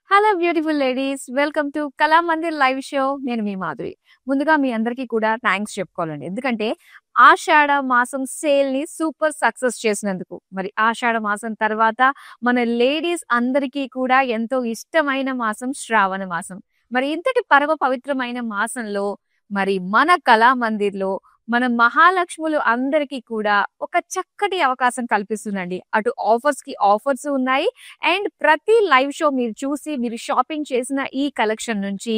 Hello beautiful ladies welcome to Kalamandir live show. నేను మీ మాధురి. ముందుగా మీ అందరికీ కూడా థ్యాంక్స్ చెప్పుకోవాలండి. ఎందుకంటే ఆషాఢ మాసం సేల్ ని సూపర్ సక్సెస్ చేసినందుకు. మరి ఆషాఢ మాసం తర్వాత మన లేడీస్ అందరికీ కూడా ఎంతో ఇష్టమైన మాసం శ్రావణ మాసం. మరి ఇంతటి పరమ పవిత్రమైన మాసంలో మరి మన కళామందిర్లో మన మహాలక్ష్ములు అందరికీ కూడా ఒక చక్కటి అవకాశం కల్పిస్తుందండి. అటు ఆఫర్స్ కి ఆఫర్స్ ఉన్నాయి. అండ్ ప్రతి లైవ్ షో మీరు చూసి మీరు షాపింగ్ చేసిన ఈ కలెక్షన్ నుంచి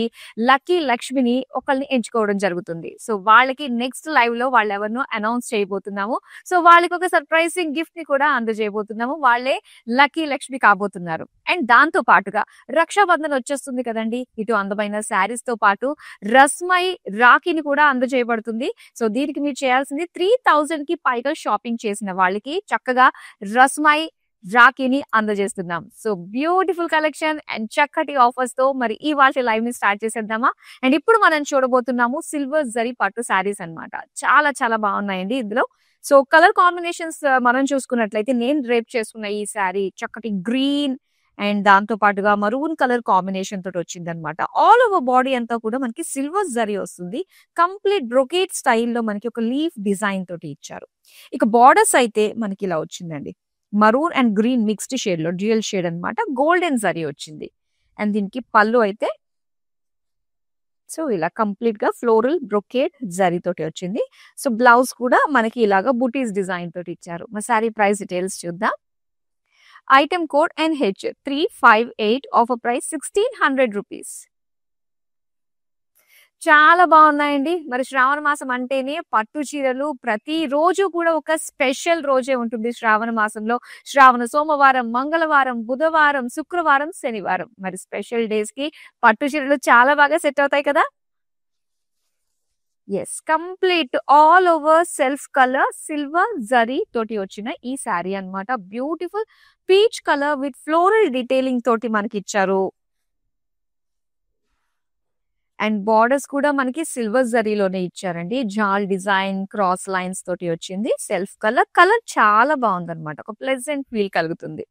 లక్కీ లక్ష్మిని ఒకళ్ళని ఎంచుకోవడం జరుగుతుంది. సో వాళ్ళకి నెక్స్ట్ లైవ్ లో వాళ్ళు ఎవరినో అనౌన్స్ చేయబోతున్నాము. సో వాళ్ళకి ఒక సర్ప్రైజింగ్ గిఫ్ట్ ని కూడా అందజేయబోతున్నాము. వాళ్ళే లక్కీ లక్ష్మి కాబోతున్నారు. అండ్ దాంతో పాటుగా రక్షాబంధన్ వచ్చేస్తుంది కదండి. ఇటు అందమైన శారీస్ తో పాటు రస్మై రాఖీని కూడా అందజేయబడుతుంది. సో దీనికి మీరు చేయాల్సింది 3000 కి పైగా షాపింగ్ చేసిన వాళ్ళకి చక్కగా రస్మై రాఖీని అందజేస్తున్నాం. సో బ్యూటిఫుల్ కలెక్షన్ అండ్ చక్కటి ఆఫర్స్ తో మరి ఈ వాటి లైవ్ ని స్టార్ట్ చేసేద్దామా. అండ్ ఇప్పుడు మనం చూడబోతున్నాము సిల్వర్ జరీ పట్టు శారీస్ అన్నమాట. చాలా చాలా బాగున్నాయండి ఇందులో. సో కలర్ కాంబినేషన్స్ మనం చూసుకున్నట్లయితే నేను డ్రేప్ చేసుకున్న ఈ శారీ చక్కటి గ్రీన్ అండ్ దాంతో పాటుగా మరూన్ కలర్ కాంబినేషన్ తోటి వచ్చింది అనమాట. ఆల్ ఓవర్ బాడీ అంతా కూడా మనకి సిల్వర్ జరీ వస్తుంది. కంప్లీట్ బ్రొకేట్ స్టైల్లో మనకి ఒక లీఫ్ డిజైన్ తోటి ఇచ్చారు. ఇక బార్డర్స్ అయితే మనకి ఇలా వచ్చిందండి. Maroon and green mixed shade లో డ్యూయల్ షేడ్ అన్నమాట. గోల్డెన్ జరీ వచ్చింది. అండ్ దీనికి పళ్ళు అయితే సో ఇలా కంప్లీట్ గా ఫ్లోరల్ బ్రొకేట్ జరీ తోటి వచ్చింది. సో బ్లౌజ్ కూడా మనకి ఇలాగా బుటీస్ డిజైన్ తోటి ఇచ్చారు. మా సారీ ప్రైస్ డీటెయిల్స్ చూద్దాం. Item code NH358, offer price 1600 rupees. చాలా బాగున్నాయండి. మరి శ్రావణ మాసం అంటేనే పట్టు చీరలు ప్రతి రోజు కూడా ఒక స్పెషల్ రోజే ఉంటుంది. శ్రావణ మాసంలో శ్రావణ సోమవారం, మంగళవారం, బుధవారం, శుక్రవారం, శనివారం మరి స్పెషల్ డేస్ కి పట్టు చీరలు చాలా బాగా సెట్ అవుతాయి కదా. Yes, complete all over self colour silver zari తోటి వచ్చిన ఈ శారీ అన్నమాట. Beautiful peach colour with floral detailing తోటి మనకి ఇచ్చారు. అండ్ బార్డర్స్ కూడా మనకి సిల్వర్ జరీలోనే ఇచ్చారండి. జాల్ డిజైన్ క్రాస్ లైన్స్ తోటి వచ్చింది. సెల్ఫ్ కలర్ చాలా బాగుందన్నమాట. ఒక ప్లెజెంట్ ఫీల్ కలుగుతుంది.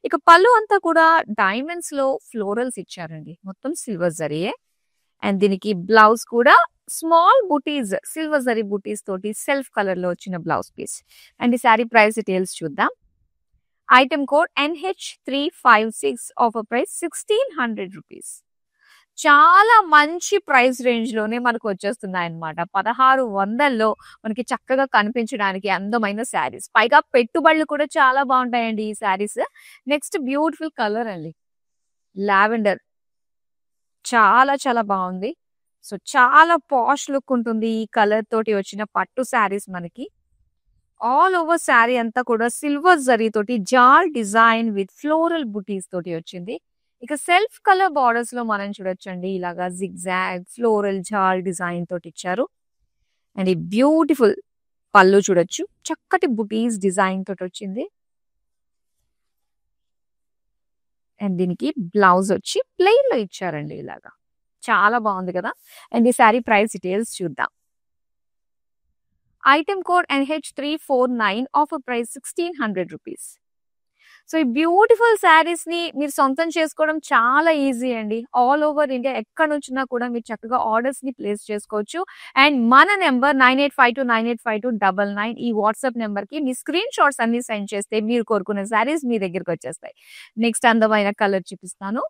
ఇక పళ్ళు అంతా కూడా డైమండ్స్ లో ఫ్లోరల్స్ ఇచ్చారండి. మొత్తం సిల్వర్ జరీయే. అండ్ దీనికి బ్లౌజ్ కూడా స్మాల్ బుటీస్ సిల్వర్ జరీ బుటీస్ తోటి సెల్ఫ్ కలర్ లో వచ్చిన బ్లౌజ్ పీస్. అండ్ ఈ శారీ ప్రైస్ డీటెయిల్స్ చూద్దాం. Item code NH356, offer price 1600 rupees. చాలా మంచి ప్రైస్ రేంజ్ లోనే మనకు వచ్చేస్తున్నాయి అన్నమాట. 1600లో మనకి చక్కగా కనిపించడానికి అందమైన శారీస్, పైగా పెట్టుబడులు కూడా చాలా బాగుంటాయండి ఈ శారీస్. నెక్స్ట్ బ్యూటిఫుల్ కలర్ అండి, లావెండర్. చాలా చాలా బాగుంది. సో చాలా పాష్ లుక్ ఉంటుంది ఈ కలర్ తోటి వచ్చిన పట్టు శారీస్ మనకి. ఆల్ ఓవర్ శారీ అంతా కూడా సిల్వర్ జరీ తోటి జాల్ డిజైన్ విత్ ఫ్లోరల్ బుటీస్ తోటి వచ్చింది. ఇక సెల్ఫ్ కలర్ బార్డర్స్ లో మనం చూడొచ్చండి ఇలాగా జిగ్జాగ్ ఫ్లోరల్ జాల్ డిజైన్ తోటి ఇచ్చారు. అండ్ ఈ బ్యూటిఫుల్ పళ్ళు చూడొచ్చు, చక్కటి బుటీస్ డిజైన్ తోటి వచ్చింది. అండ్ దీనికి బ్లౌజ్ వచ్చి ప్లెయిన్ లో ఇచ్చారండి ఇలాగా. చాలా బాగుంది కదా. అండ్ ఈ శారీ ప్రైస్ డీటెయిల్స్ చూద్దాం. Item code NH349, offer price 1600 rupees. So ఈ బ్యూటిఫుల్ శారీస్ ని మీరు సొంతం చేసుకోవడం చాలా ఈజీ అండి. ఆల్ ఓవర్ ఇండియా ఎక్కడ నుంచినా కూడా మీరు చక్కగా ఆర్డర్స్ ని ప్లేస్ చేసుకోవచ్చు. అండ్ మన నెంబర్ 9852985299 ఈ వాట్సాప్ నెంబర్ కి మీ స్క్రీన్ షాట్స్ అన్ని సెండ్ చేస్తే మీరు కోరుకున్న శారీస్ మీ దగ్గరికి వచ్చేస్తాయి. నెక్స్ట్ అందమైన కలర్ చూపిస్తాను.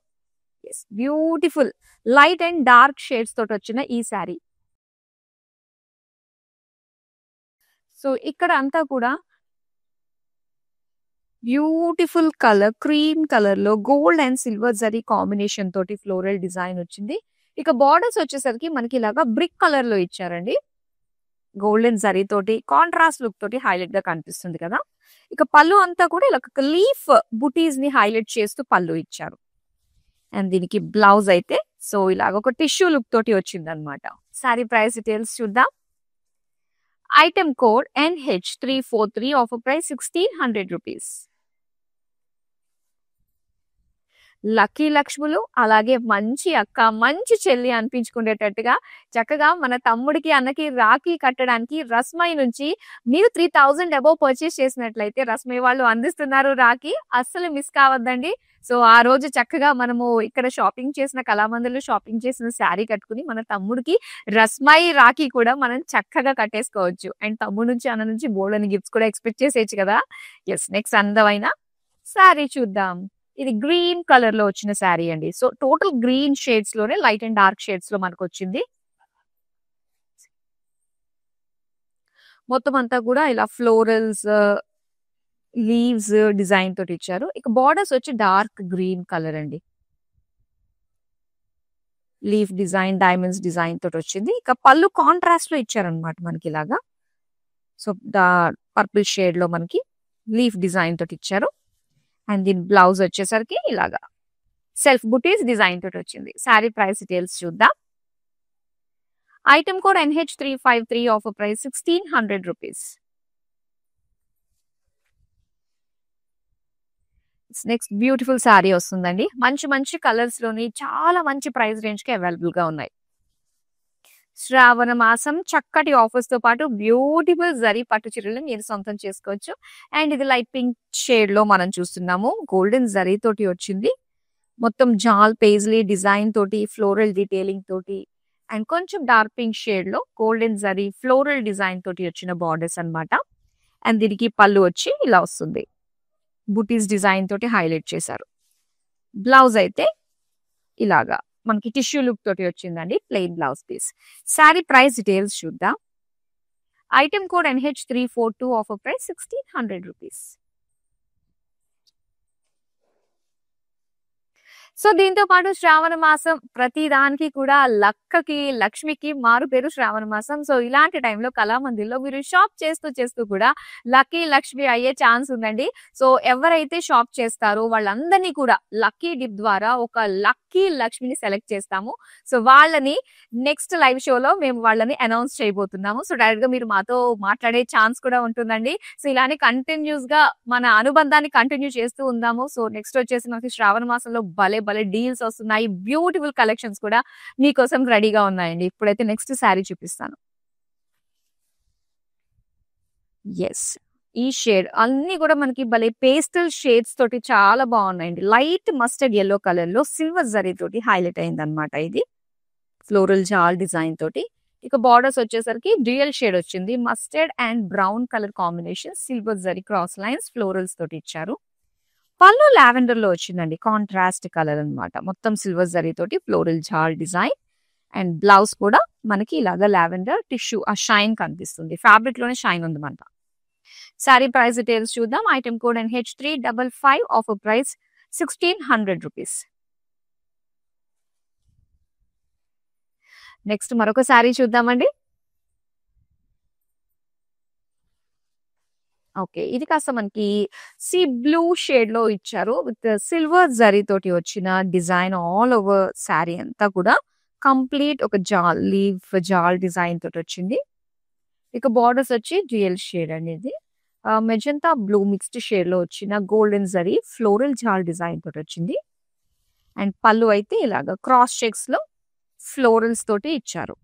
Beautiful light and dark shades తోటి వచ్చిన ఈ శారీ. సో ఇక్కడ అంతా కూడా బ్యూటిఫుల్ కలర్ క్రీమ్ కలర్ లో gold and silver zari combination తోటి ఫ్లోరల్ డిజైన్ వచ్చింది. ఇక బార్డర్స్ వచ్చేసరికి మనకి ఇలాగా బ్రిక్ కలర్ లో ఇచ్చారండి. గోల్డెన్ జరీ తోటి కాంట్రాస్ట్ లుక్ తోటి హైలైట్ గా కనిపిస్తుంది కదా. ఇక పళ్ళు అంతా కూడా ఇలా లీఫ్ బుటీస్ ని హైలైట్ చేస్తూ పళ్ళు ఇచ్చారు. అండ్ దీనికి బ్లౌజ్ అయితే సో ఇలాగ ఒక టిష్యూ లుక్ తోటి వచ్చింది అనమాట. సారీ ప్రైస్ డీటెయిల్స్ చూద్దాం. Item code NH343, offer price 1600 rupees. Lucky లక్ష్ములు, అలాగే మంచి అక్క, మంచి చెల్లి అనిపించుకునేటట్టుగా చక్కగా మన తమ్ముడికి, అన్నకి రాఖీ కట్టడానికి రస్మై నుంచి మీరు 3000 అబోవ్ పర్చేస్ చేసినట్లయితే రస్మై వాళ్ళు అందిస్తున్నారు రాఖీ. అస్సలు మిస్ కావద్దండి. సో, ఆ రోజు చక్కగా మనము ఇక్కడ షాపింగ్ చేసిన కళామందిర్‌లో షాపింగ్ చేసిన శారీ కట్టుకొని మన తమ్ముడికి రస్మై రాఖీ కూడా మనం చక్కగా కట్టేసుకోవచ్చు. అండ్ తమ్ముడు నుంచి, అన్న నుంచి బోలెడన్ని గిఫ్ట్స్ కూడా ఎక్స్‌పెక్ట్ చేసేయొచ్చు కదా! యెస్. నెక్స్ట్ అందమైన శారీ చూద్దాం. ఇది గ్రీన్ కలర్‌లో వచ్చిన శారీ అండి. సో, టోటల్ గ్రీన్ షేడ్స్‌లోనే లైట్ అండ్ డార్క్ షేడ్స్‌లో మనకొచ్చింది. మొత్తం అంతా కూడా ఇలా ఫ్లోరల్స్, లీవ్స్ డిజైన్ తోటి ఇచ్చారు. ఇక బోర్డర్స్ వచ్చి డార్క్ గ్రీన్ కలర్ అండి. లీఫ్ డిజైన్, డైమండ్స్ డిజైన్ తోటొచ్చింది. ఇక పళ్ళు కాంట్రాస్ట్‌లో ఇచ్చారనమాట మనకిలాగా. సో, పర్పుల్ షేడ్‌లో మనకి లీఫ్ డిజైన్ తోటిచ్చారు. అండ్ దీని బ్లౌజ్ వచ్చేసరికి ఇలాగా సెల్ఫ్ బుటీస్ డిజైన్ తోటొచ్చింది. శారీ ప్రైస్ డీటెయిల్స్ చూద్దాం. Item code NH353 offer price 1600 rupees. Next beautiful sari వస్తుందండి. మంచి మంచి కలర్స్ లోని చాలా మంచి ప్రైస్ రేంజ్ కి అవైలబుల్ గా ఉన్నాయి. శ్రావణ మాసం చక్కటి ఆఫర్స్ తో పాటు బ్యూటిఫుల్ జరీ పట్టు చీరలు మీరు సొంతం చేసుకోవచ్చు. అండ్ ఇది లైట్ పింక్ షేడ్ లో మనం చూస్తున్నాము. గోల్డెన్ జరీ తోటి వచ్చింది. మొత్తం జాల్ పేజ్లీ డిజైన్ తోటి, ఫ్లోరల్ డీటెయిలింగ్ తోటి, అండ్ కొంచెం డార్క్ పింక్ షేడ్ లో గోల్డెన్ జరీ ఫ్లోరల్ డిజైన్ తోటి వచ్చిన బార్డర్స్ అన్నమాట. అండ్ దీనికి పళ్ళు వచ్చి ఇలా వస్తుంది. బుటీస్ డిజైన్ తోటి హైలైట్ చేశారు. బ్లౌజ్ అయితే ఇలాగా మనకి టిష్యూ లుక్ తోటి వచ్చిందండి. Plain blouse piece. Sari price details చూద్దాం. Item code NH342 offer price 1600 rupees. So, దీంతో పాటు శ్రావణ మాసం ప్రతి దానికి కూడా లక్కకి, లక్ష్మికి మారు పేరు శ్రావణ మాసం. సో, ఇలాంటి టైంలో కళామందిర్‌లో మీరు షాప్ చేస్తూ కూడా లక్కీ, లక్ష్మి అయ్యే ఛాన్స్ ఉందండి. సో, ఎవరైతే షాప్ చేస్తారో వాళ్ళందరినీ కూడా లక్కీ డిప్ ద్వారా ఒక లక్కీ లక్ష్మిని సెలెక్ట్ చేస్తాము. సో, వాళ్ళని నెక్స్ట్ లైవ్ షోలో మేము వాళ్ళని అనౌన్స్ చేయబోతున్నాము. సో, డైరెక్ట్‌గా మీరు మాతో మాట్లాడే ఛాన్స్ కూడా ఉంటుందండి. సో, ఇలానే కంటిన్యూస్‌గా మన అనుబంధాన్ని కంటిన్యూ చేస్తూ ఉందాము. సో, నెక్స్ట్ వచ్చేసి మనకి శ్రావణ మాసంలో భలే డీల్స్ వస్తున్నాయి. బ్యూటిఫుల్ కలెక్షన్స్ కూడా మీకోసం రెడీగా ఉన్నాయండి. ఇప్పుడైతే నెక్స్ట్ శారీ చూపిస్తాను. ఎస్, ఈ షేడ్ అన్ని కూడా మనకి భలే పేస్టల్ షేడ్స్ తోటి చాలా బాగున్నాయండి. లైట్ మస్టర్డ్ ఎల్లో కలర్ లో సిల్వర్ జరీ తోటి హైలైట్ అయింది అనమాట. ఇది ఫ్లోరల్ జాల్ డిజైన్ తోటి. ఇక బార్డర్స్ వచ్చేసరికి డ్యూయల్ షేడ్ వచ్చింది. Mustard and brown colour combination, silver zari cross lines florals తోటి ఇచ్చారు. పళ్ళు లావెండర్ లో వచ్చిందండి. కాంట్రాస్ట్ కలర్ అన్నమాట. మొత్తం సిల్వర్ జరీ తోటి floral jaal design. And blouse కూడా మనకి ఇలాగా లావెండర్ టిష్యూ ఆ షైన్ కనిపిస్తుంది. ఫ్యాబ్రిక్ లోనే షైన్ ఉంది మనక. శారీ ప్రైస్ డీటెయిల్స్ చూద్దాం. Item code NH355 offer price 1600 rupees. Next మరొక శారీ చూద్దామండి. ఓకే, ఇది కాస్త మనకి సీ బ్లూ షేడ్ లో ఇచ్చారు. విత్ సిల్వర్ జరీ తోటి వచ్చిన డిజైన్ ఆల్ ఓవర్ శారీ అంతా కూడా కంప్లీట్ ఒక జాల్ లీఫ్ జాల్ డిజైన్ తోటి వచ్చింది. ఇక బార్డర్స్ వచ్చి డ్యూయల్ షేడ్ అనేది మెజంతా బ్లూ మిక్స్డ్ షేడ్ లో వచ్చిన golden zari floral jaal design తోటి వచ్చింది. అండ్ పళ్ళు అయితే ఇలాగా క్రాస్ చెక్స్ లో ఫ్లోరల్స్ తోటి ఇచ్చారు.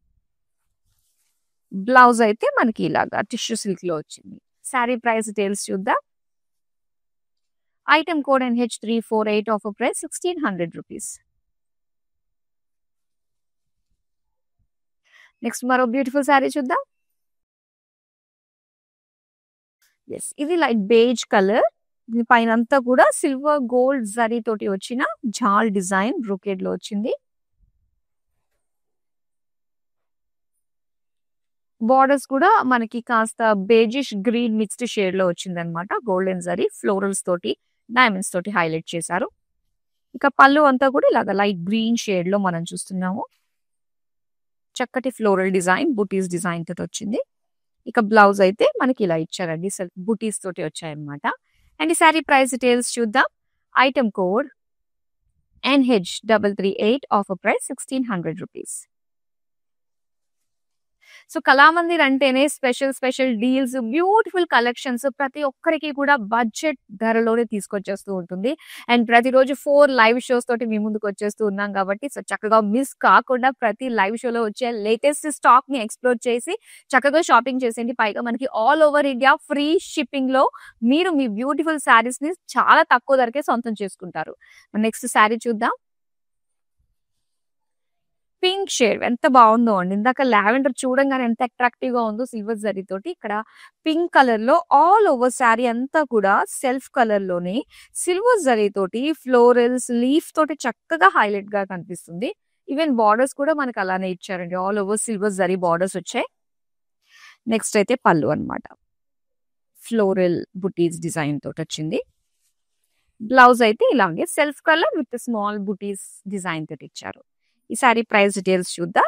బ్లౌజ్ అయితే మనకి ఇలాగా టిష్యూ సిల్క్ లో వచ్చింది. శారీ ప్రైస్ డీటెయిల్స్ చూద్దాం. Item code NH348 offer price 1600 rupees. Next మరో బ్యూటిఫుల్ శారీ చూద్దాం. ఎస్, ఇది లైట్ బేజ్ కలర్. దీని పైన అంతా కూడా సిల్వర్ గోల్డ్ జరీ తోటి వచ్చిన జాల్ డిజైన్ బ్రొకేడ్ లో వచ్చింది. బార్డర్స్ కూడా మనకి కాస్త బేజిష్ గ్రీన్ మిక్స్డ్ షేడ్ లో వచ్చింది అనమాట. గోల్డెన్ జరీ ఫ్లోరల్స్ తోటి డైమండ్స్ తోటి హైలైట్ చేశారు. ఇక పళ్ళు అంతా కూడా ఇలాగ లైట్ గ్రీన్ షేడ్ లో మనం చూస్తున్నాము. చక్కటి ఫ్లోరల్ డిజైన్ బుటీస్ డిజైన్ తోటి వచ్చింది. ఇక బ్లౌజ్ అయితే మనకి ఇలా ఇచ్చారండి. బుటీస్ తోటి వచ్చాయన్నమాట. అండ్ ఈ శారీ ప్రైస్ డీటెయిల్స్ చూద్దాం. Item code NH338 offer price 1600 rupees. So Kalamandir అంటేనే స్పెషల్ డీల్స్, బ్యూటిఫుల్ కలెక్షన్స్ ప్రతి ఒక్కరికి కూడా బడ్జెట్ ధరలోనే తీసుకొచ్చేస్తూ ఉంటుంది. అండ్ ప్రతిరోజు 4 లైవ్ షోస్ తోటి మీ ముందుకు వచ్చేస్తూ ఉన్నాం కాబట్టి సో చక్కగా మిస్ కాకుండా ప్రతి లైవ్ షోలో వచ్చే లేటెస్ట్ స్టాక్ ని ఎక్స్‌ప్లోర్ చేసి చక్కగా షాపింగ్ చేసేయండి. పైగా మనకి all over India free shipping లో మీరు మీ బ్యూటిఫుల్ శారీస్ ని చాలా తక్కువ ధరకే సొంతం చేసుకుంటారు. నెక్స్ట్ శారీ చూద్దాం. పింక్ షేడ్ ఎంత బాగుందో అండి. ఇందాక లావెండర్ చూడంగానే ఎంత అట్రాక్టివ్ గా ఉందో సిల్వర్ జరీ తోటి, ఇక్కడ పింక్ కలర్ లో ఆల్ ఓవర్ శారీ అంతా కూడా సెల్ఫ్ కలర్ లోనే సిల్వర్ జరీ తోటి ఫ్లోరల్స్ లీఫ్ తోటి చక్కగా హైలైట్ గా కనిపిస్తుంది. ఈవెన్ బార్డర్స్ కూడా మనకి అలానే ఇచ్చారండి. All over silver zari borders వచ్చాయి. నెక్స్ట్ అయితే పళ్ళు అన్నమాట. ఫ్లోరల్ బుటీస్ డిజైన్ తోటి వచ్చింది. బ్లౌజ్ అయితే ఇలాగే self colour with small buttis design తోటి ఇచ్చారు. ఈ సారీ ప్రైస్ డీటెయిల్స్ చూద్దాం.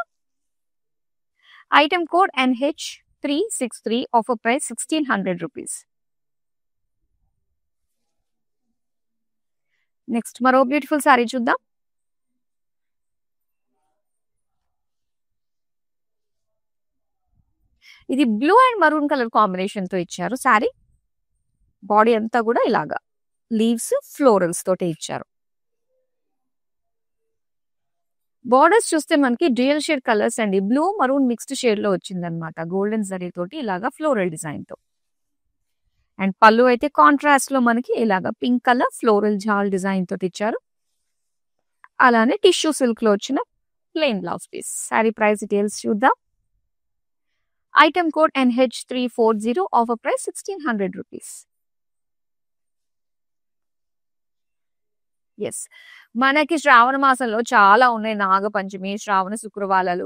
Item code NH363, offer price 1600 rupees. Next మరో బ్యూటిఫుల్ సారీ చూద్దాం. ఇది blue and maroon colour combination తో ఇచ్చారు. సారీ బాడీ అంతా కూడా ఇలాగా లీవ్స్ ఫ్లోరల్స్ తోటి ఇచ్చారు. బార్డర్స్ చూస్తే మనకి డ్యూయల్ షేడ్ కలర్స్ అండి. బ్లూ మరూన్ మిక్స్డ్ షేడ్ లో వచ్చింది అనమాట. గోల్డెన్ జరీ తోటి ఇలాగా ఫ్లోరల్ డిజైన్ తో. అండ్ పళ్ళు అయితే కాంట్రాస్ట్ లో మనకి ఇలాగా pink colour floral jaal design తోటి ఇచ్చారు. అలానే టిష్యూ సిల్క్ లో వచ్చిన plain blouse piece. Sari price details చూద్దాం. Item code NH340, offer price 1600 rupees. Yes, మనకి శ్రావణ మాసంలో చాలా ఉన్నాయి. నాగపంచమి, శ్రావణ శుక్రవారాలు,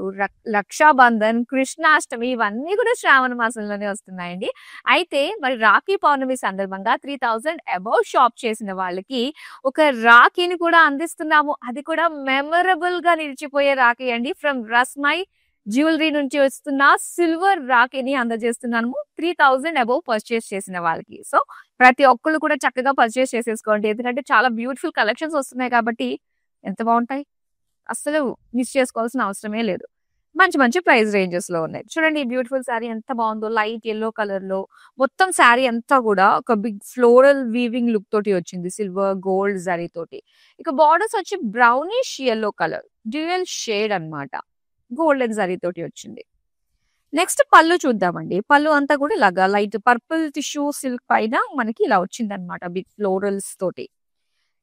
రక్షాబంధన్, కృష్ణాష్టమి ఇవన్నీ కూడా శ్రావణ మాసంలోనే వస్తున్నాయండి. అయితే మరి రాఖీ పౌర్ణమి సందర్భంగా 3000 అబౌవ్ షాప్ చేసిన వాళ్ళకి ఒక రాఖీని కూడా అందిస్తున్నాము. అది కూడా మెమరబుల్ గా నిలిచిపోయే రాఖీ అండి. ఫ్రమ్ రస్మై జ్యువెలరీ నుంచి వస్తున్న సిల్వర్ రాఖీని అందజేస్తున్నాము 3000 అబౌవ్ పర్చేస్ చేసిన వాళ్ళకి. సో ప్రతి ఒక్కళ్ళు కూడా చక్కగా పర్చేస్ చేసేసుకోండి. ఎందుకంటే చాలా బ్యూటిఫుల్ కలెక్షన్స్ వస్తున్నాయి కాబట్టి ఎంత బాగుంటాయి, అస్సలు మిస్ చేసుకోవాల్సిన అవసరమే లేదు. మంచి మంచి ప్రైస్ రేంజెస్ లో ఉన్నాయి. చూడండి ఈ బ్యూటిఫుల్ శారీ ఎంత బాగుందో. లైట్ ఎల్లో కలర్ లో మొత్తం శారీ అంతా కూడా ఒక బిగ్ ఫ్లోరల్ వీవింగ్ లుక్ తోటి వచ్చింది. సిల్వర్ గోల్డ్ జరీ తోటి. ఇక బార్డర్స్ వచ్చి brownish yellow colour dual shade అన్నమాట. గోల్డెన్ జరీ తోటి వచ్చింది. నెక్స్ట్ పళ్ళు చూద్దామండి. పళ్ళు అంతా కూడా ఇలాగా లైట్ పర్పుల్ టిష్యూ సిల్క్ పైన మనకి ఇలా వచ్చింది అనమాట బిగ్ ఫ్లోరల్స్ తోటి.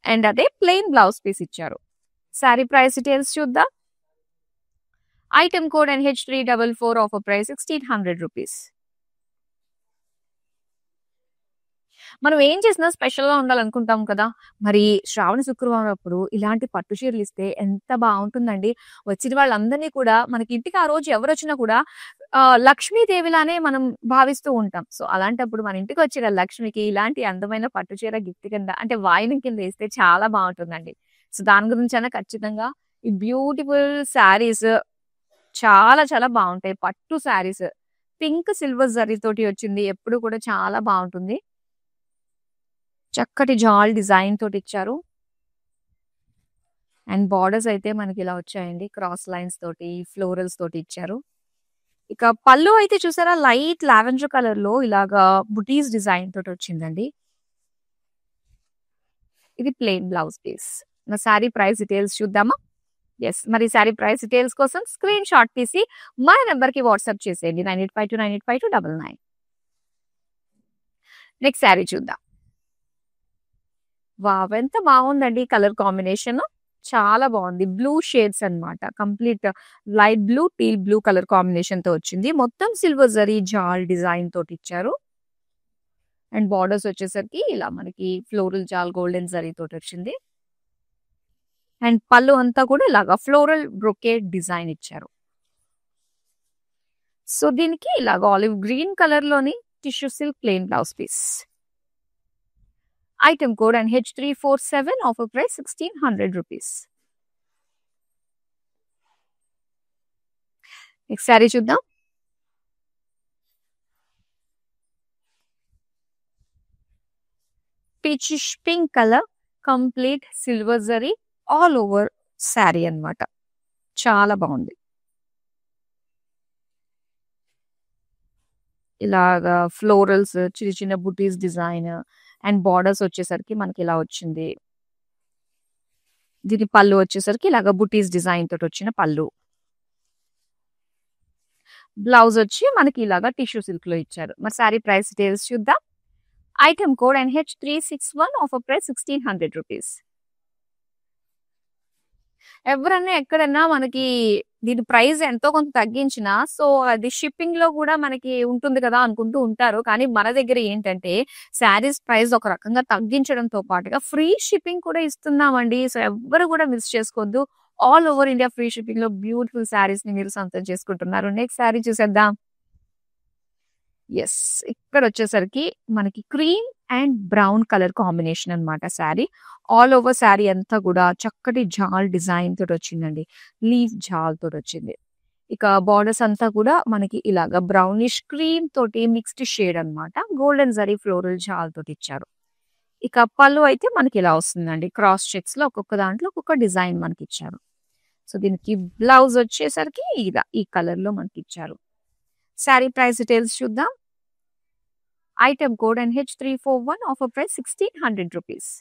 అండ్ అదే ప్లెయిన్ బ్లౌజ్ పీస్ ఇచ్చారు. శారీ ప్రైస్ డీటెయిల్స్ చూద్దాం. Item code NH344, offer price 1600 rupees. మనం ఏం చేసినా స్పెషల్ గా ఉండాలనుకుంటాం కదా. మరి శ్రావణ శుక్రవారం అప్పుడు ఇలాంటి పట్టు చీరలు ఇస్తే ఎంత బాగుంటుందండి. వచ్చిన వాళ్ళందరినీ కూడా మనకి ఇంటికి ఆ రోజు ఎవరు వచ్చినా కూడా లక్ష్మీదేవిలానే మనం భావిస్తూ ఉంటాం. సో అలాంటప్పుడు మన ఇంటికి వచ్చిన లక్ష్మికి ఇలాంటి అందమైన పట్టు చీర గిఫ్ట్ కింద అంటే వాయినం కింద ఇస్తే చాలా బాగుంటుందండి. సో దాని గురించి అయినా ఖచ్చితంగా ఈ బ్యూటిఫుల్ శారీస్ చాలా చాలా బాగుంటాయి. పట్టు శారీస్ పింక్ సిల్వర్ జరీ తోటి వచ్చింది. ఎప్పుడు కూడా చాలా బాగుంటుంది. చక్కటి జాల్ డిజైన్ తోటి ఇచ్చారు. అండ్ బార్డర్స్ అయితే మనకి ఇలా వచ్చాయండి. క్రాస్ లైన్స్ తోటి ఫ్లోరల్స్ తోటి ఇచ్చారు. ఇక పళ్ళు అయితే చూసారా లైట్ లావెండర్ కలర్ లో ఇలాగా బుటీస్ డిజైన్ తోటి వచ్చిందండి. ఇది ప్లెయిన్ బ్లౌజ్ పీస్. నా శారీ ప్రైస్ డీటెయిల్స్ చూద్దామా. ఎస్, మరి శారీ ప్రైస్ డీటెయిల్స్ కోసం స్క్రీన్ షాట్ తీసి మా నెంబర్ కి వాట్సాప్ చేసేయండి 9852985299. నెక్స్ట్ శారీ చూద్దాం. వావ్! ఎంత బాగుందండి కలర్ కాంబినేషన్. చాలా బాగుంది. బ్లూ షేడ్స్ అన్నమాట. Complete light blue, teal blue colour combination తో వచ్చింది. మొత్తం సిల్వర్ జరీ జాల్ డిజైన్ తోటి ఇచ్చారు. అండ్ బార్డర్స్ వచ్చేసరికి ఇలా మనకి ఫ్లోరల్ జాల్ గోల్డెన్ జరీ తోటి వచ్చింది. అండ్ పళ్ళు అంతా కూడా ఇలాగా ఫ్లోరల్ బ్రొకేడ్ డిజైన్ ఇచ్చారు. సో దీనికి ఇలాగ ఆలివ్ గ్రీన్ కలర్ లోని tissue silk plain blouse piece. Item code NH347, offer price 1600 rupees. Next sari చూద్దాం. Peachish pink colour complete silver zari all over sari అన్నమాట. చాలా బాగుంది. ఇలాగా ఫ్లోరల్స్ చిన్న చిన్న బుటీస్ డిజైన్ అండ్ బార్డర్స్ వచ్చేసరికి మనకి ఇలా వచ్చింది. దీని పళ్ళు వచ్చేసరికి ఇలాగ బుటీస్ డిజైన్ తోటి వచ్చిన పళ్ళు. బ్లౌజ్ వచ్చి మనకి ఇలాగా టిష్యూ సిల్క్ లో ఇచ్చారు. మరి సారీ ప్రైస్ డీటెయిల్స్ చూద్దాం. Item code NH361 offer price 1600 rupees. ఎవరన్నా ఎక్కడన్నా మనకి దీని ప్రైస్ ఎంతో కొంత తగ్గించినా సో అది షిప్పింగ్ లో కూడా మనకి ఉంటుంది కదా అనుకుంటూ ఉంటారు. కానీ మన దగ్గర ఏంటంటే శారీస్ ప్రైస్ ఒక రకంగా తగ్గించడంతో పాటుగా ఫ్రీ షిప్పింగ్ కూడా ఇస్తున్నామండి. సో ఎవ్వరు కూడా మిస్ చేసుకోవద్దు. All over India free shipping లో బ్యూటిఫుల్ శారీస్ ని మీరు సొంతం చేసుకుంటున్నారు. నెక్స్ట్ శారీ చూసేద్దాం. యెస్. ఇక్కడొచ్చేసరికి మనకి cream and brown colour combination అన్నమాట శారీ. ఆల్ ఓవర్ శారీ అంతా కూడా చక్కటి జాల్ డిజైన్ తోటొచ్చిందండి. లీఫ్ జాల్ తోటొచ్చింది. ఇక బార్డర్స్ అంతా కూడా మనకి ఇలాగా బ్రౌనిష్ క్రీమ్ తోటి మిక్స్డ్ షేడ్ అన్నమాట. గోల్డెన్ జరీ ఫ్లోరల్ జాల్ తోటిచ్చారు. ఇక పళ్ళు అయితే మనకి ఇలా వస్తుందండి. క్రాస్ చెక్స్ లో ఒక్కొక్క దాంట్లో ఒక్కొక్క డిజైన్ మనకిచ్చారు. సో దీనికి బ్లౌజ్ వచ్చేసరికి ఇలా ఈ కలర్ లో మనకిచ్చారు. శారీ ప్రైస్ డీటెయిల్స్ చూద్దాం. Item code NH341 offer price 1600 rupees.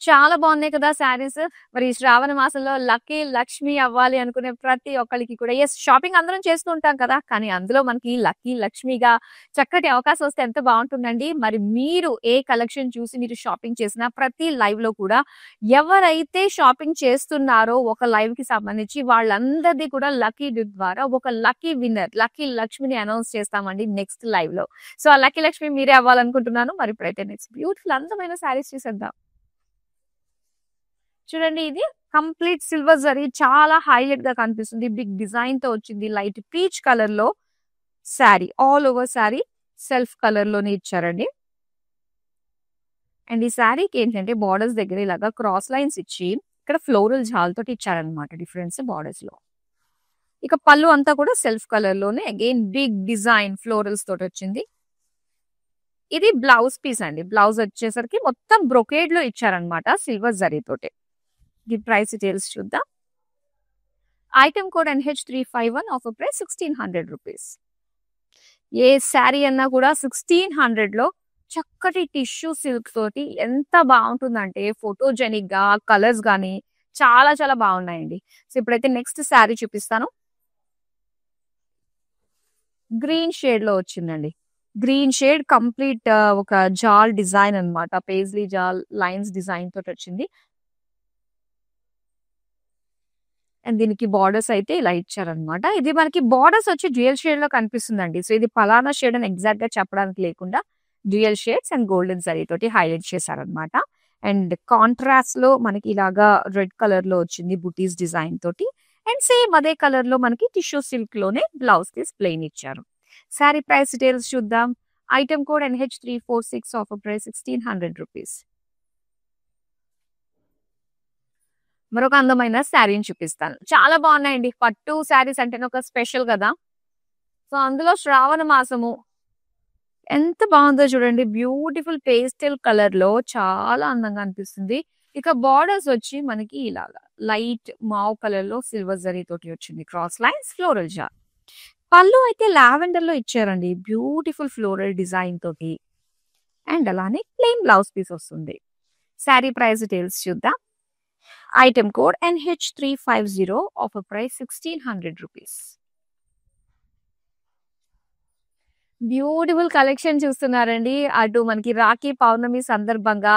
చాలా బాగున్నాయి కదా శారీస్. మరి ఈ శ్రావణ మాసంలో లక్కీ లక్ష్మి అవ్వాలి అనుకునే ప్రతి ఒక్కరికి కూడా ఎస్ షాపింగ్ అందరం చేస్తూ ఉంటాం కదా. కానీ అందులో మనకి లక్కీ లక్ష్మిగా చక్కటి అవకాశం వస్తే ఎంత బాగుంటుందండి. మరి మీరు ఏ కలెక్షన్ చూసి మీరు షాపింగ్ చేసినా ప్రతి లైవ్ లో కూడా ఎవరైతే షాపింగ్ చేస్తున్నారో ఒక లైవ్ కి సంబంధించి వాళ్ళందరిది కూడా లక్కీ డ్రా ద్వారా ఒక లక్కీ విన్నర్ లక్కీ లక్ష్మిని అనౌన్స్ చేస్తామండి నెక్స్ట్ లైవ్ లో. సో ఆ లక్కీ లక్ష్మి మీరే అవ్వాలనుకుంటున్నాను. మరి ఇప్పుడైతే నెక్స్ట్ బ్యూటిఫుల్ అందమైన శారీస్ చూసేద్దాం. చూడండి ఇది కంప్లీట్ సిల్వర్ జరీ చాలా హైలైట్ గా కనిపిస్తుంది. బిగ్ డిజైన్ తో వచ్చింది. లైట్ పీచ్ కలర్ లో sari. All over sari self colour లోనే ఇచ్చారండి. అండ్ ఈ శారీకి ఏంటంటే బార్డర్స్ దగ్గర ఇలాగా క్రాస్ లైన్స్ ఇచ్చి ఇక్కడ ఫ్లోరల్ జాల్ తోటి ఇచ్చారనమాట డిఫరెన్స్ బార్డర్స్ లో. ఇక పళ్ళు అంతా కూడా సెల్ఫ్ కలర్ లోనే అగైన్ బిగ్ డిజైన్ ఫ్లోరల్స్ తోటి వచ్చింది. ఇది బ్లౌజ్ పీస్ అండి. బ్లౌజ్ వచ్చేసరికి మొత్తం బ్రొకేడ్ లో ఇచ్చారనమాట సిల్వర్ జరీ తోటి. ఈ ప్రైస్ డీటెయిల్స్ చూద్దాం. Item code NH351 offer price 1600 rupees. ఏ శారీ అన్నా కూడా 1600 లో చక్కటి టిష్యూ సిల్క్ తోటి ఎంత బాగుంటుందంటే ఫోటోజెనిక్ గా కలర్స్ గానీ చాలా చాలా బాగున్నాయండి. సో ఇప్పుడైతే నెక్స్ట్ శారీ చూపిస్తాను. గ్రీన్ షేడ్ లో వచ్చిందండి. గ్రీన్ షేడ్ కంప్లీట్ ఒక జాల్ డిజైన్ అన్నమాట. పేజ్లీ జాల్ లైన్స్ డిజైన్ తోటి వచ్చింది. అండ్ దీనికి బార్డర్స్ అయితే ఇలా ఇచ్చారనమాట. ఇది మనకి బార్డర్స్ వచ్చి డ్యూయల్ షేడ్ లో కనిపిస్తుందండి. సో ఇది పలానా షేడ్ అని ఎగ్జాక్ట్ గా చెప్పడానికి లేకుండా dual shades and golden zari తోటి హైలైట్ చేశారనమాట. అండ్ కాంట్రాస్ట్ లో మనకి ఇలాగా రెడ్ కలర్ లో వచ్చింది బుటీస్ డిజైన్ తోటి. అండ్ సేమ్ అదే కలర్ లో మనకి టిష్యూ సిల్క్ లోనే బ్లౌజ్ పీస్ ప్లెయిన్ ఇచ్చారు. శారీ ప్రైస్ డీటెయిల్స్ చూద్దాం. Item code NH346 offer price 1600 rupees. మరొక అందమైన శారీని చూపిస్తాను. చాలా బాగున్నాయండి. పట్టు శారీస్ అంటేనే ఒక స్పెషల్ కదా. సో అందులో శ్రావణ మాసము ఎంత బాగుందో చూడండి. బ్యూటిఫుల్ పేస్టల్ కలర్ లో చాలా అందంగా అనిపిస్తుంది. ఇక బార్డర్స్ వచ్చి మనకి ఇలాగా లైట్ మావ్ కలర్ లో సిల్వర్ జరీ తోటి వచ్చింది. క్రాస్ లైన్స్ ఫ్లోరల్ జార్. పళ్ళు అయితే లావెండర్ లో ఇచ్చారండి. బ్యూటిఫుల్ ఫ్లోరల్ డిజైన్ తోటి. అండ్ అలానే ప్లెయిన్ బ్లౌజ్ పీస్ వస్తుంది. శారీ ప్రైస్ డీటెయిల్స్ చూద్దాం. Item code NH350 offer price 1600 rupees. Beautiful collection చూస్తున్నారండి. అటు మనకి రాఖీ పౌర్ణమి సందర్భంగా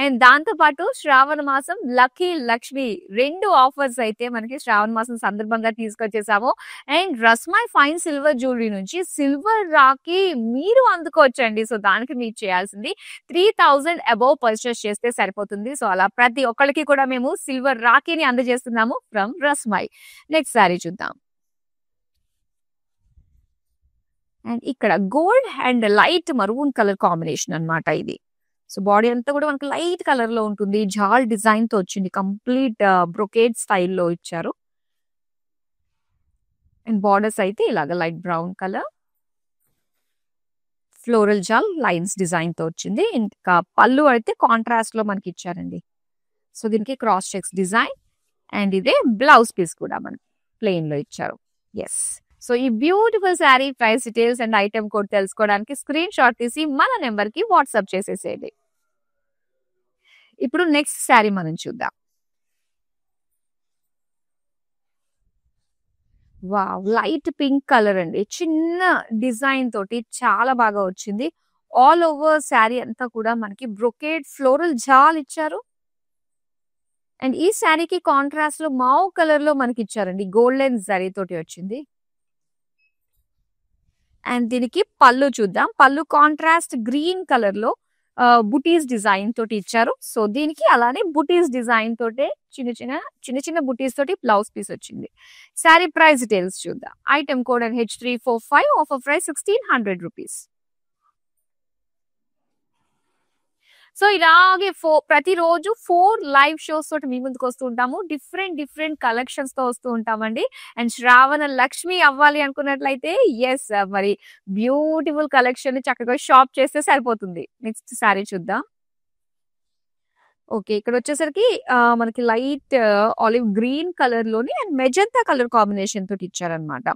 అండ్ దాంతో పాటు శ్రావణ మాసం లక్కీ లక్ష్మి 2 ఆఫర్స్ అయితే మనకి శ్రావణ మాసం సందర్భంగా తీసుకొచ్చేసాము. అండ్ రస్మై ఫైన్ సిల్వర్ జ్యువెలరీ నుంచి సిల్వర్ రాఖీ మీరు అందుకోవచ్చండి. సో దానికి మీరు చేయాల్సింది 3000 అబౌవ్ పర్చేస్ చేస్తే సరిపోతుంది. సో అలా ప్రతి ఒక్కరికి కూడా మేము సిల్వర్ రాఖీని అందజేస్తున్నాము ఫ్రమ్ రస్మై. నెక్స్ట్ సారీ చూద్దాం. అండ్ ఇక్కడ gold and light maroon colour combination అన్నమాట ఇది. సో బాడీ అంతా కూడా మనకి లైట్ కలర్ లో ఉంటుంది. జాల్ డిజైన్ తో వచ్చింది. కంప్లీట్ బ్రొకేడ్ స్టైల్లో ఇచ్చారు. అండ్ బార్డర్స్ అయితే ఇలాగ light brown colour floral jaal lines design తో వచ్చింది. ఇంకా పళ్ళు అయితే కాంట్రాస్ట్ లో మనకి ఇచ్చారండి. సో దీనికి క్రాస్ చెక్స్ డిజైన్ అండ్ ఇదే బ్లౌజ్ పీస్ కూడా మనకి ప్లెయిన్ లో ఇచ్చారు. ఎస్ సో ఈ beautiful sari price details and item code తెలుసుకోవడానికి స్క్రీన్ షాట్ తీసి మన నెంబర్ కి వాట్సాప్ చేసేసేయండి. ఇప్పుడు నెక్స్ట్ శారీ మనం చూద్దాం. వావ్! లైట్ పింక్ కలర్ అండి. చిన్న డిజైన్ తోటి చాలా బాగా వచ్చింది. ఆల్ ఓవర్ శారీ అంతా కూడా మనకి బ్రొకేడ్ ఫ్లోరల్ జాల్ ఇచ్చారు. అండ్ ఈ శారీకి కాంట్రాస్ట్ లో మావ్ కలర్ లో మనకి ఇచ్చారండి. గోల్డెన్ జరీ తోటి వచ్చింది. అండ్ దీనికి పళ్ళు చూద్దాం. పళ్ళు కాంట్రాస్ట్ గ్రీన్ కలర్ లో బుటీస్ డిజైన్ తోటి ఇచ్చారు. సో దీనికి అలానే బుటీస్ డిజైన్ తోటే చిన్న చిన్న బుటీస్ తోటి బ్లౌజ్ పీస్ వచ్చింది. శారీ ప్రైస్ డీటెయిల్స్ చూద్దాం. Item code and H345 offer price 1600 rupees. So ఇలాగే ప్రతిరోజు 4 లైవ్ షోస్ తోటి మీ ముందుకు వస్తూ ఉంటాము. డిఫరెంట్ కలెక్షన్స్ తో వస్తూ ఉంటామండి. అండ్ శ్రావణ లక్ష్మి అవ్వాలి అనుకున్నట్లయితే ఎస్ మరి బ్యూటిఫుల్ కలెక్షన్ చక్కగా షాప్ చేస్తే సరిపోతుంది. నెక్స్ట్ శారీ చూద్దాం. ఓకే, ఇక్కడ వచ్చేసరికి మనకి లైట్ ఆలివ్ గ్రీన్ కలర్ లోని అండ్ మెజంతా కలర్ కాంబినేషన్ తోటి ఇచ్చారనమాట.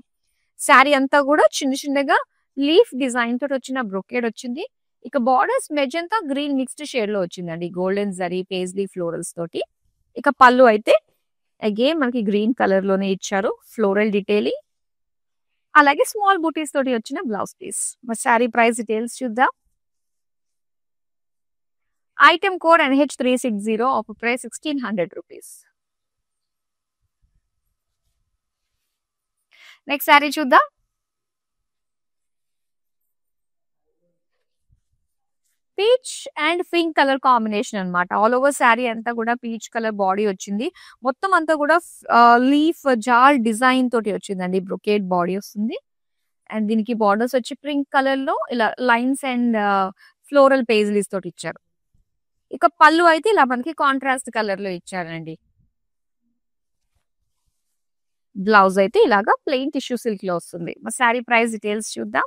శారీ అంతా కూడా చిన్నగా లీఫ్ డిజైన్ తోటి వచ్చిన బ్రొకేడ్ వచ్చింది. ఇక borders magenta green mixed shade లో వచ్చిందండి. గోల్డెన్ జరీ పేజ్లీ ఫ్లోరల్స్ తోటి. ఇక పళ్ళు అయితే అగైన్ మనకి గ్రీన్ కలర్ లోనే ఇచ్చారు. ఫ్లోరల్ డీటెయిలింగ్ అలాగే స్మాల్ బూటీస్ తోటి వచ్చిన బ్లౌజ్ పీస్. మరి శారీ ప్రైస్ డీటెయిల్స్ చూద్దాం. Item code NH360 offer price 1600 rupees. Next sari చూద్దాం. Peach and pink colour combination అన్నమాట. ఆల్ ఓవర్ శారీ అంతా కూడా పీచ్ కలర్ బాడీ వచ్చింది. మొత్తం అంతా కూడా లీఫ్ జాల్ డిజైన్ తోటి వచ్చిందండి. బ్రొకేడ్ బాడీ వస్తుంది. అండ్ దీనికి బార్డర్స్ వచ్చి పింక్ కలర్ లో ఇలా లైన్స్ అండ్ ఫ్లోరల్ పేజ్లీస్ తోటి ఇచ్చారు. ఇక పళ్ళు అయితే ఇలా మనకి కాంట్రాస్ట్ కలర్ లో ఇచ్చారండి. బ్లౌజ్ అయితే ఇలాగా ప్లెయిన్ టిష్యూ సిల్క్ లో వస్తుంది. మరి శారీ ప్రైస్ డీటెయిల్స్ చూద్దాం.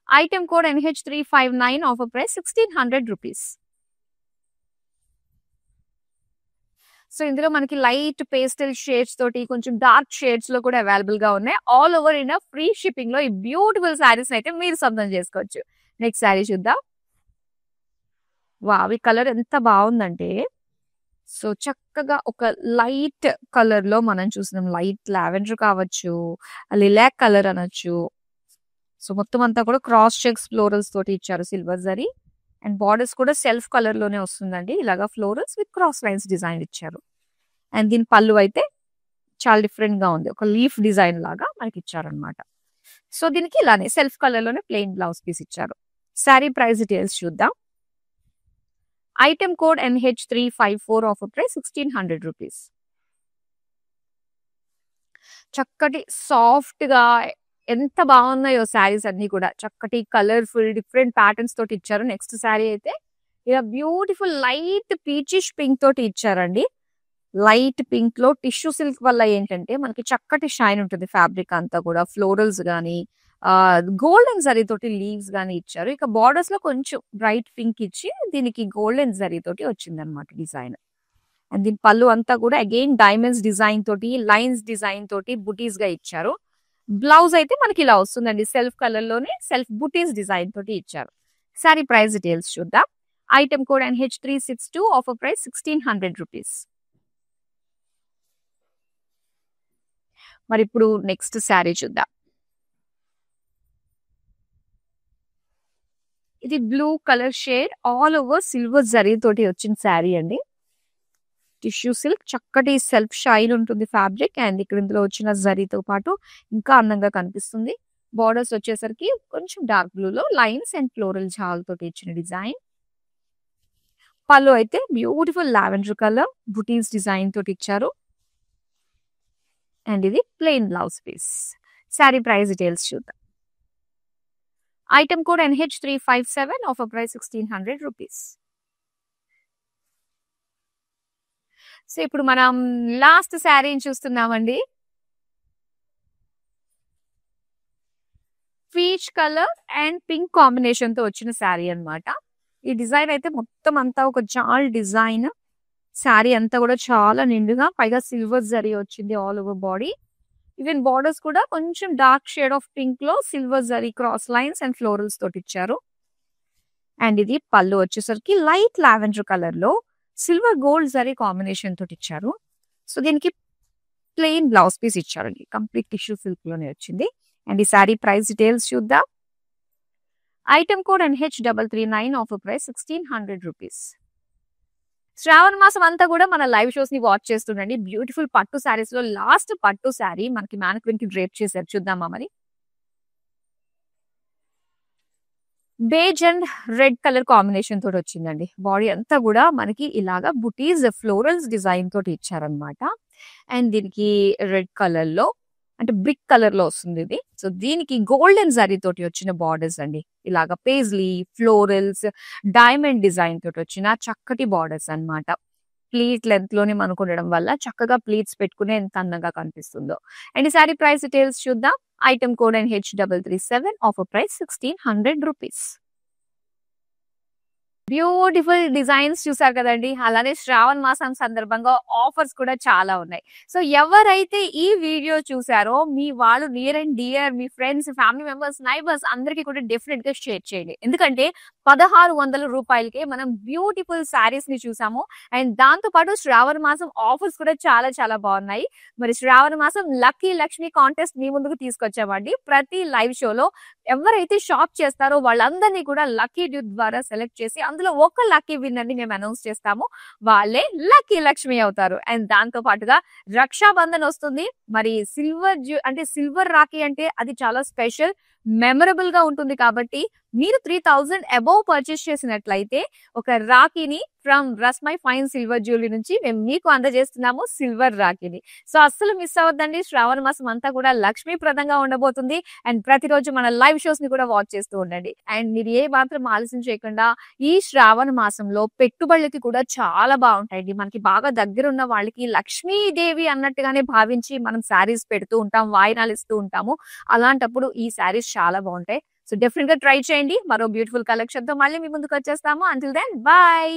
Item code NH359 offer price 1600 rupees. So ఇందులో మనకి లైట్ పేస్టల్ షేడ్స్ తోటి కొంచెం డార్క్ షేడ్స్ లో కూడా అవైలబుల్ గా ఉన్నాయి. All over in free shipping లో ఈ బ్యూటిఫుల్ శారీస్ అయితే మీరు సొంతం చేసుకోవచ్చు. నెక్స్ట్ శారీ చూద్దాం. వావ్! ఈ కలర్ ఎంత బాగుందంటే సో చక్కగా ఒక లైట్ కలర్ లో మనం చూస్తున్నాం. లైట్ లావెండర్ కావచ్చు, లిలాక్ కలర్ అనొచ్చు. సో మొత్తం అంతా కూడా క్రాస్ చెక్స్ ఫ్లోరల్స్ తోటి ఇచ్చారు. సిల్వర్ జరీ అండ్ బార్డర్స్ కూడా సెల్ఫ్ కలర్ లోనే వస్తుందండి. ఇలాగా florals with cross lines design ఇచ్చారు. అండ్ దీని పళ్ళు అయితే చాలా డిఫరెంట్ గా ఉంది. ఒక లీఫ్ డిజైన్ లాగా మనకి ఇచ్చారనమాట. సో దీనికి ఇలానే సెల్ఫ్ కలర్ లోనే ప్లెయిన్ బ్లౌజ్ పీస్ ఇచ్చారు. శారీ ప్రైస్ డీటెయిల్స్ చూద్దాం. Item code NH354 offer price 1600 rupees. చక్కటి సాఫ్ట్ గా ఎంత బాగున్నాయో శారీస్ అన్ని కూడా. చక్కటి కలర్ఫుల్ డిఫరెంట్ ప్యాటర్న్స్ తోటి ఇచ్చారు. నెక్స్ట్ శారీ అయితే ఇలా బ్యూటిఫుల్ లైట్ పీచిష్ పింక్ తోటి ఇచ్చారండి. లైట్ పింక్ లో టిష్యూ సిల్క్ వల్ల ఏంటంటే మనకి చక్కటి షైన్ ఉంటుంది. ఫ్యాబ్రిక్ అంతా కూడా ఫ్లోరల్స్ గానీ గోల్డెన్ జరీ తోటి లీవ్స్ గానీ ఇచ్చారు. ఇక బార్డర్స్ లో కొంచెం బ్రైట్ పింక్ ఇచ్చి దీనికి గోల్డెన్ జరీ తోటి వచ్చింది అనమాట డిజైన్. అండ్ దీని పళ్ళు అంతా కూడా అగైన్ డైమండ్స్ డిజైన్ తోటి లైన్స్ డిజైన్ తోటి బుటీస్ గా ఇచ్చారు. బ్లౌజ్ అయితే మనకి ఇలా వస్తుందండి. సెల్ఫ్ కలర్ లోనే సెల్ఫ్ బుటీస్ డిజైన్ తోటి ఇచ్చారు. శారీ ప్రైస్ డీటెయిల్స్ చూద్దాం. Item code NH362 offer price 1600 rupees. మరి ఇప్పుడు నెక్స్ట్ శారీ చూద్దాం. ఇది blue colour shade all over silver zari తోటి వచ్చిన శారీ అండి. టిష్యూ సిల్క్ చక్కటి సెల్ఫ్ షైన్ ఉంటుంది ఫ్యాబ్రిక్. అండ్ ఇక్కడ ఇందులో వచ్చిన జరీతో పాటు ఇంకా అందంగా కనిపిస్తుంది. బార్డర్స్ వచ్చేసరికి కొంచెం డార్క్ బ్లూ లో లైన్స్ అండ్ ఫ్లోరల్ జాల్ తోటి ఇచ్చిన డిజైన్. పళ్ళు అయితే beautiful lavender colour bootis design తోటి ఇచ్చారు. అండ్ ఇది plain blouse piece. Sari price details చూద్దాం. Item code NH357 offer price 1600 rupees. So ఇప్పుడు మనం లాస్ట్ శారీని చూస్తున్నామండి. Peach colour and pink combination తో వచ్చిన శారీ అన్నమాట. ఈ డిజైన్ అయితే మొత్తం అంతా ఒక జాల్ డిజైన్. శారీ అంతా కూడా చాలా నిండుగా పైగా సిల్వర్ జరీ వచ్చింది all over body. Even borders కూడా కొంచెం డార్క్ షేడ్ ఆఫ్ పింక్ లో silver zari cross lines and florals తోటి ఇచ్చారు. అండ్ ఇది పళ్ళు వచ్చేసరికి లైట్ లావెండర్ కలర్ లో సిల్వర్ గోల్డ్ జరీ కాంబినేషన్ తోటి ఇచ్చారు. సో దీనికి ప్లెయిన్ బ్లౌజ్ పీస్ ఇచ్చారండి. కంప్లీట్ టిష్యూ సిల్క్ లోనే వచ్చింది. అండ్ ఈ సారీ ప్రైస్ డీటెయిల్స్ చూద్దాం. Item code NH339, offer price 1600 rupees. Shravana మాసం అంతా కూడా మన లైవ్ షోస్ ని వాచ్ చేస్తుండండి. బ్యూటిఫుల్ పట్టు శారీస్ లో లాస్ట్ పట్టు శారీ మనకి మ్యానిక్విన్ కి డ్రేప్ చేశారు. చూద్దామా మరి. Beige and red colour combination తోటి వచ్చిందండి. బాడీ అంతా కూడా మనకి ఇలాగా బుటీస్ ఫ్లోరల్స్ డిజైన్ తోటి ఇచ్చారనమాట. అండ్ దీనికి రెడ్ కలర్ లో అంటే బ్రిక్ కలర్ లో వస్తుంది ఇది. సో దీనికి గోల్డెన్ జరీ తోటి వచ్చిన బార్డర్స్ అండి. ఇలాగా పేజ్లీ ఫ్లోరల్స్ డైమండ్ డిజైన్ తోటి వచ్చిన చక్కటి బార్డర్స్ అన్నమాట. ప్లీట్ లెంత్ లోనే మనకు ఉండడం వల్ల చక్కగా ప్లీట్స్ పెట్టుకునే ఎంత అందంగా కనిపిస్తుందో. అండ్ ఈ సారీ ప్రైస్ డీటెయిల్స్ చూద్దాం. Item code NH337, offer price 1600 rupees. Beautiful designs చూసారు కదండి. అలానే శ్రావణ మాసం సందర్భంగా ఆఫర్స్ కూడా చాలా ఉన్నాయి. సో ఎవరైతే ఈ వీడియో చూసారో మీ వాళ్ళు near and dear, me friends, family members, neighbours అందరికీ కూడా డెఫినెట్ గా షేర్ చేయండి. ఎందుకంటే 1600 రూపాయలకే మనం బ్యూటిఫుల్ శారీస్ ని చూసాము. అండ్ దాంతో పాటు శ్రావణ మాసం ఆఫర్స్ కూడా చాలా చాలా బాగున్నాయి. మరి శ్రావణ మాసం లక్కీ లక్ష్మి కాంటెస్ట్ మీ ముందుకు తీసుకొచ్చామండి. ప్రతి లైవ్ షోలో ఎవరైతే షాప్ చేస్తారో వాళ్ళందరినీ కూడా లక్కీ డ్యూ ద్వారా సెలెక్ట్ చేసి అందులో ఒక లక్కీ విన్నర్ ని మేము అనౌన్స్ చేస్తాము. వాళ్ళే లక్కీ లక్ష్మి అవుతారు. అండ్ దాంతో పాటుగా రక్షాబంధన్ వస్తుంది. మరి సిల్వర్ రాఖీ అంటే అది చాలా స్పెషల్, మెమరబుల్ గా ఉంటుంది. కాబట్టి మీరు 3000 అబౌవ్ పర్చేస్ చేసినట్లయితే ఒక రాఖీని ఫ్రమ్ రస్మై ఫైన్ సిల్వర్ జ్యువెలరీ నుంచి మేము మీకు అందజేస్తున్నాము, సిల్వర్ రాఖీని. సో అస్సలు మిస్ అవ్వద్దండి. శ్రావణ మాసం అంతా కూడా లక్ష్మీప్రదంగా ఉండబోతుంది. అండ్ ప్రతిరోజు మన లైవ్ షోస్ ని కూడా వాచ్ చేస్తూ ఉండండి. అండ్ మీరు ఏ మాత్రం ఆలస్యం చేయకుండా ఈ శ్రావణ మాసంలో పెట్టుబడులకి కూడా చాలా బాగుంటాయండి. మనకి బాగా దగ్గర ఉన్న వాళ్ళకి లక్ష్మీదేవి అన్నట్టుగానే భావించి మనం శారీస్ పెడుతూ ఉంటాం, వాయినాలు ఇస్తూ ఉంటాము. అలాంటప్పుడు ఈ శారీస్ చాలా బాగుంటాయి. సో డెఫినెట్ గా ట్రై చేయండి. మరో బ్యూటిఫుల్ కలెక్షన్ తో మళ్ళీ మీ ముందుకు వచ్చేస్తాము. Until then bye.